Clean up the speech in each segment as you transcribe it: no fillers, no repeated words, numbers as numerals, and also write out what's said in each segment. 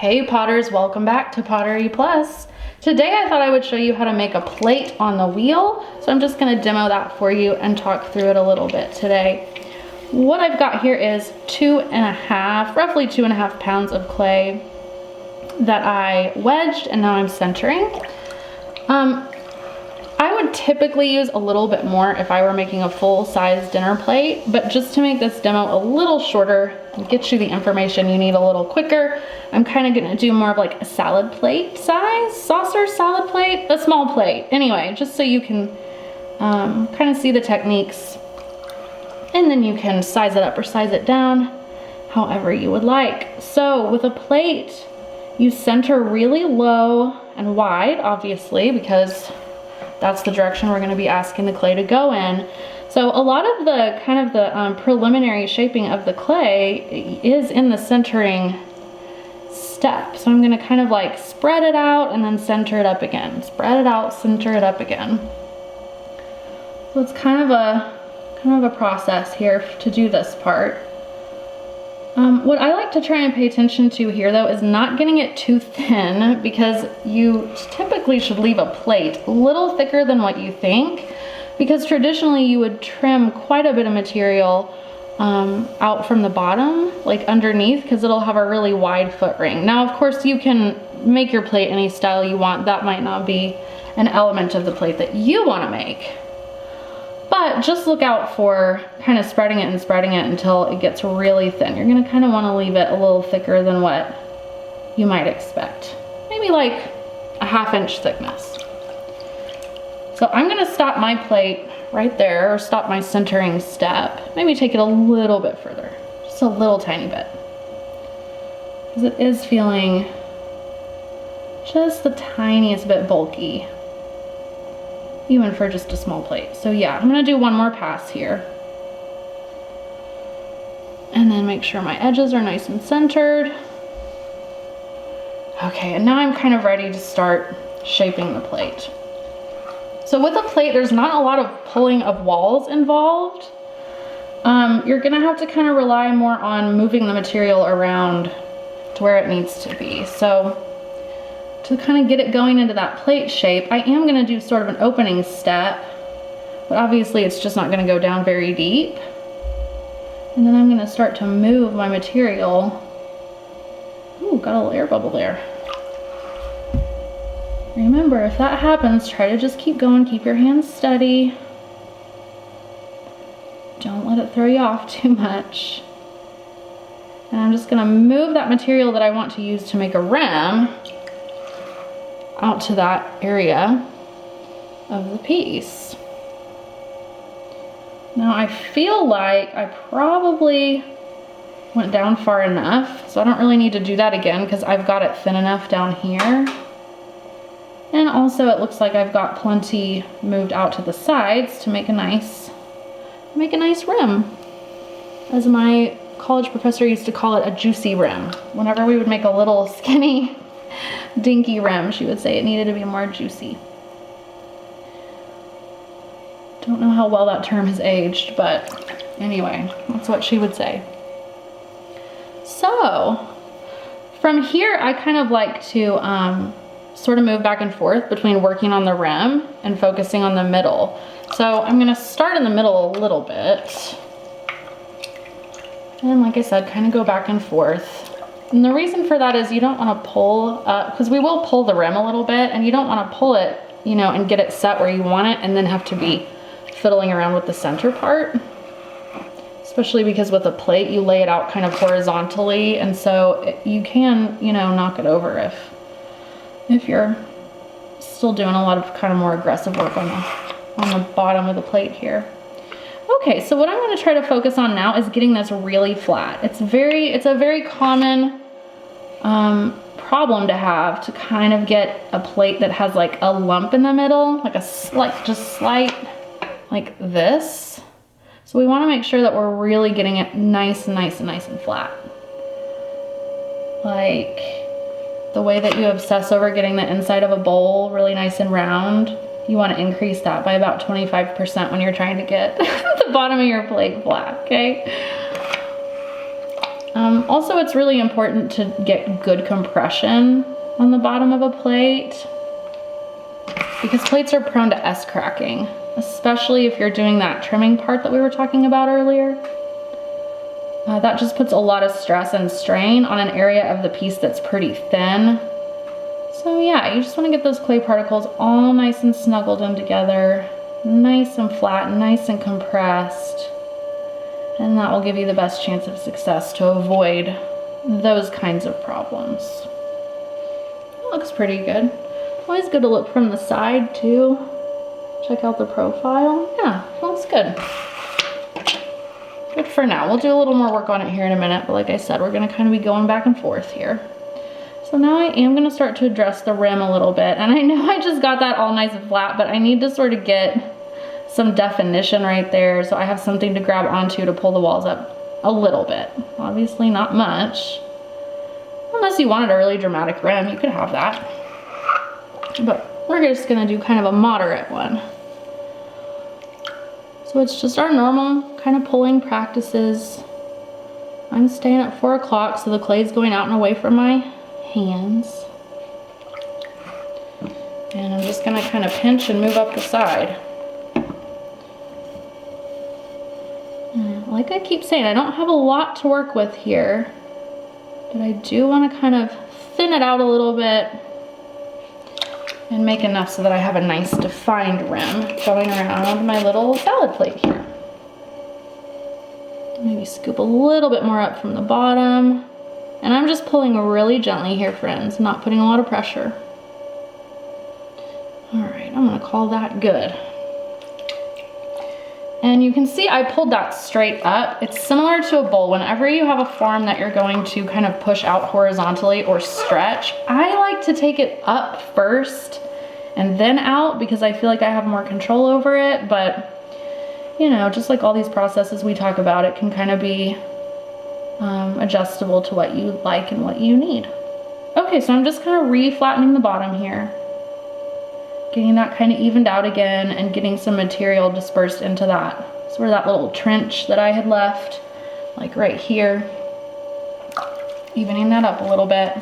Hey Potters, welcome back to Pottery Plus. Today I thought I would show you how to make a plate on the wheel. So I'm just gonna demo that for you and talk through it a little bit today. What I've got here is roughly 2.5 pounds of clay that I wedged and now I'm centering. I would typically use a little bit more if I were making a full-size dinner plate, but just to make this demo a little shorter and get you the information you need a little quicker, I'm kind of gonna do more of like a salad plate size, saucer salad plate, a small plate. Anyway, just so you can kind of see the techniques, and then you can size it up or size it down however you would like. So with a plate, you center really low and wide, obviously, because that's the direction we're gonna be asking the clay to go in. So a lot of the preliminary shaping of the clay is in the centering step. So I'm gonna kind of like spread it out and then center it up again. Spread it out, center it up again. So it's kind of a process here to do this part. What I like to try and pay attention to here though is not getting it too thin, because you typically should leave a plate a little thicker than what you think, because traditionally you would trim quite a bit of material out from the bottom, like underneath, because it'll have a really wide foot ring. Now of course you can make your plate any style you want. That might not be an element of the plate that you want to make. But just look out for kind of spreading it until it gets really thin. You're gonna kind of want to leave it a little thicker than what you might expect. Maybe like a 1/2 inch thickness. So I'm gonna stop my plate right there, or stop my centering step. Maybe take it a little bit further, just a little tiny bit. Because it is feeling just the tiniest bit bulky, even for just a small plate. So yeah, I'm gonna do one more pass here. And then make sure my edges are nice and centered. Okay, and now I'm kind of ready to start shaping the plate. So with a plate, there's not a lot of pulling of walls involved. You're gonna have to kind of rely more on moving the material around to where it needs to be. So to kind of get it going into that plate shape, I am gonna do sort of an opening step, but obviously it's just not gonna go down very deep. And then I'm gonna start to move my material. Ooh, got a little air bubble there. Remember, if that happens, try to just keep going, keep your hands steady. Don't let it throw you off too much. And I'm just gonna move that material that I want to use to make a rim out to that area of the piece. Now I feel like I probably went down far enough, so I don't really need to do that again because I've got it thin enough down here. And also it looks like I've got plenty moved out to the sides to make a nice rim. As my college professor used to call it, a juicy rim. Whenever we would make a little skinny dinky rim, she would say it needed to be more juicy. Don't know how well that term has aged, but anyway, that's what she would say. So from here, I kind of like to sort of move back and forth between working on the rim and focusing on the middle. So I'm gonna start in the middle a little bit. And like I said, kind of go back and forth. And the reason for that is you don't want to pull, because we will pull the rim a little bit, and you don't want to pull it, you know, and get it set where you want it and then have to be fiddling around with the center part. Especially because with a plate, you lay it out kind of horizontally, and so you can, you know, knock it over if you're still doing a lot of kind of more aggressive work on the bottom of the plate here. Okay, so what I'm going to try to focus on now is getting this really flat. It's a very common problem to have, to kind of get a plate that has like a lump in the middle, like a slight like this. So we want to make sure that we're really getting it nice and flat. Like the way that you obsess over getting the inside of a bowl really nice and round, you want to increase that by about 25% when you're trying to get the bottom of your plate flat, okay? Also, it's really important to get good compression on the bottom of a plate because plates are prone to S-cracking, especially if you're doing that trimming part that we were talking about earlier. That just puts a lot of stress and strain on an area of the piece that's pretty thin. So yeah, you just want to get those clay particles all nice and snuggled in together, nice and flat, nice and compressed. And that will give you the best chance of success to avoid those kinds of problems. It looks pretty good. Always good to look from the side too. Check out the profile. Yeah, looks good. Good for now. We'll do a little more work on it here in a minute, but like I said, we're gonna kind of be going back and forth here. So now I am gonna start to address the rim a little bit. And I know I just got that all nice and flat, but I need to sort of get some definition right there so I have something to grab onto to pull the walls up a little bit. Obviously not much. Unless you wanted a really dramatic rim, you could have that. But we're just gonna do kind of a moderate one. So it's just our normal kind of pulling practices. I'm staying at 4 o'clock so the clay's going out and away from my hands. And I'm just gonna kind of pinch and move up the side. Like I keep saying, I don't have a lot to work with here, but I do want to kind of thin it out a little bit and make enough so that I have a nice defined rim going around my little salad plate here. Maybe scoop a little bit more up from the bottom. And I'm just pulling really gently here, friends, not putting a lot of pressure. All right, I'm gonna call that good. And you can see I pulled that straight up. It's similar to a bowl. Whenever you have a form that you're going to kind of push out horizontally or stretch, I like to take it up first and then out because I feel like I have more control over it. But, you know, just like all these processes we talk about, it can kind of be adjustable to what you like and what you need. Okay, so I'm just kind of re-flattening the bottom here. Getting that kind of evened out again and getting some material dispersed into that. Sort of that little trench that I had left, like right here. Evening that up a little bit.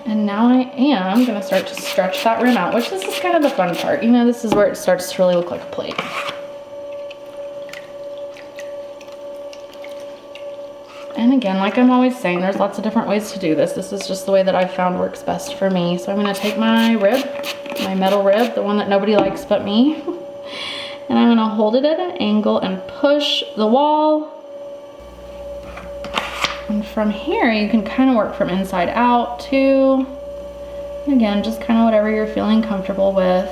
And now I am gonna start to stretch that rim out, which this is kind of the fun part. You know, this is where it starts to really look like a plate. And again, like I'm always saying, there's lots of different ways to do this. This is just the way that I've found works best for me. So I'm gonna take my rib, my metal rib, the one that nobody likes but me, and I'm gonna hold it at an angle and push the wall. And from here, you can kind of work from inside out too. Again, just kind of whatever you're feeling comfortable with.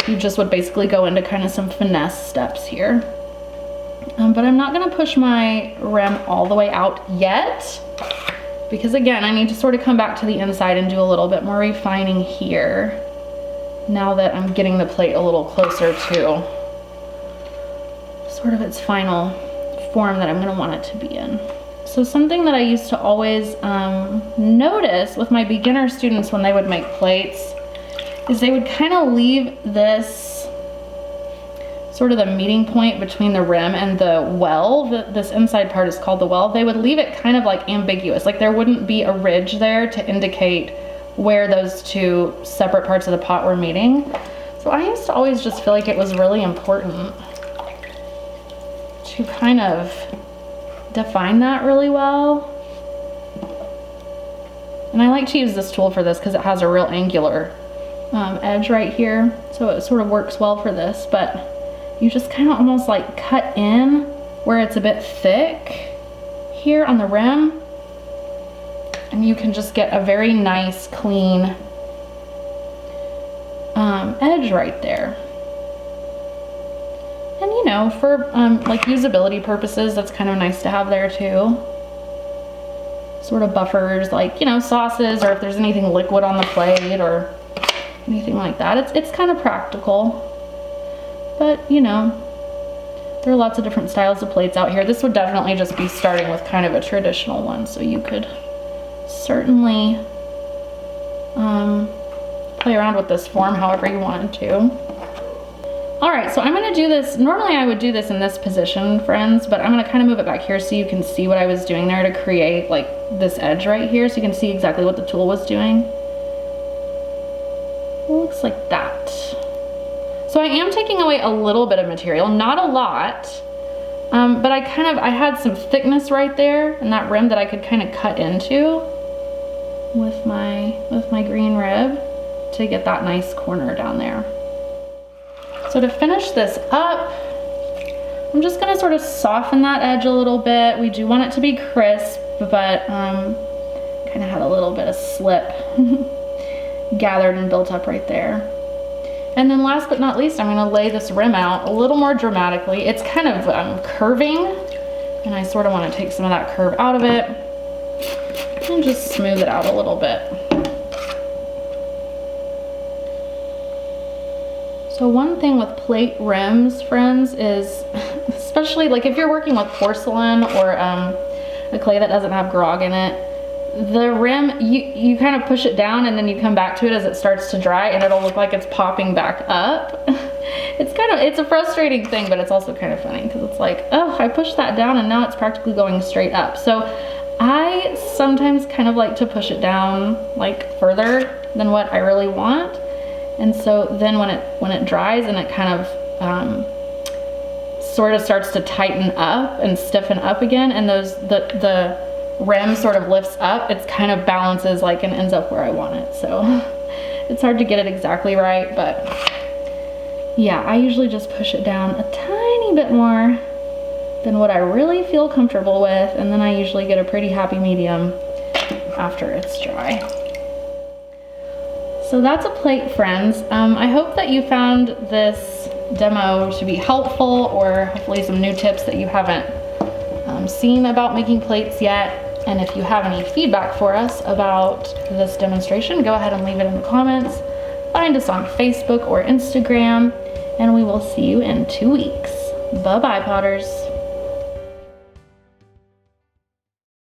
You just would basically go into kind of some finesse steps here. But I'm not gonna push my rim all the way out yet, because again, I need to sort of come back to the inside and do a little bit more refining here, now that I'm getting the plate a little closer to sort of its final form that I'm gonna want it to be in. So something that I used to always notice with my beginner students when they would make plates is they would kind of leave this sort of the meeting point between the rim and the well. This inside part is called the well. They would leave it kind of like ambiguous, like there wouldn't be a ridge there to indicate where those two separate parts of the pot were meeting. So I used to always just feel like it was really important to kind of define that really well. And I like to use this tool for this because it has a real angular edge right here. So it sort of works well for this, but you just kind of almost like cut in where it's a bit thick here on the rim, and you can just get a very nice clean edge right there. And you know, for like usability purposes, that's kind of nice to have there too. Sort of buffers, like, you know, sauces, or if there's anything liquid on the plate or anything like that. It's kind of practical. But, you know, there are lots of different styles of plates out here. This would definitely just be starting with kind of a traditional one, so you could certainly play around with this form however you wanted to. All right, so I'm gonna do this, normally I would do this in this position, friends, but I'm gonna kind of move it back here so you can see what I was doing there to create like this edge right here, so you can see exactly what the tool was doing. It looks like that. So I am taking away a little bit of material, not a lot, but I had some thickness right there in that rim that I could kind of cut into with my green rib to get that nice corner down there. So to finish this up, I'm just gonna sort of soften that edge a little bit. We do want it to be crisp, but kind of had a little bit of slip gathered and built up right there. And then last but not least, I'm gonna lay this rim out a little more dramatically. It's kind of curving, and I sort of wanna take some of that curve out of it and just smooth it out a little bit. So one thing with plate rims, friends, is especially like if you're working with porcelain or a clay that doesn't have grog in it, the rim, you kind of push it down and then you come back to it as it starts to dry and it'll look like it's popping back up. It's a frustrating thing, but it's also kind of funny because it's like, oh, I pushed that down and now it's practically going straight up. So I sometimes kind of like to push it down like further than what I really want. And so then when it dries and it kind of sort of starts to tighten up and stiffen up again, and the rim sort of lifts up, it's kind of balances like and ends up where I want it. So it's hard to get it exactly right, but yeah, I usually just push it down a tiny bit more than what I really feel comfortable with, and then I usually get a pretty happy medium after it's dry. So that's a plate, friends. I hope that you found this demo to be helpful, or hopefully some new tips that you haven't seen about making plates yet. And if you have any feedback for us about this demonstration, go ahead and leave it in the comments. Find us on Facebook or Instagram, and we will see you in 2 weeks. Bye-bye, Potters.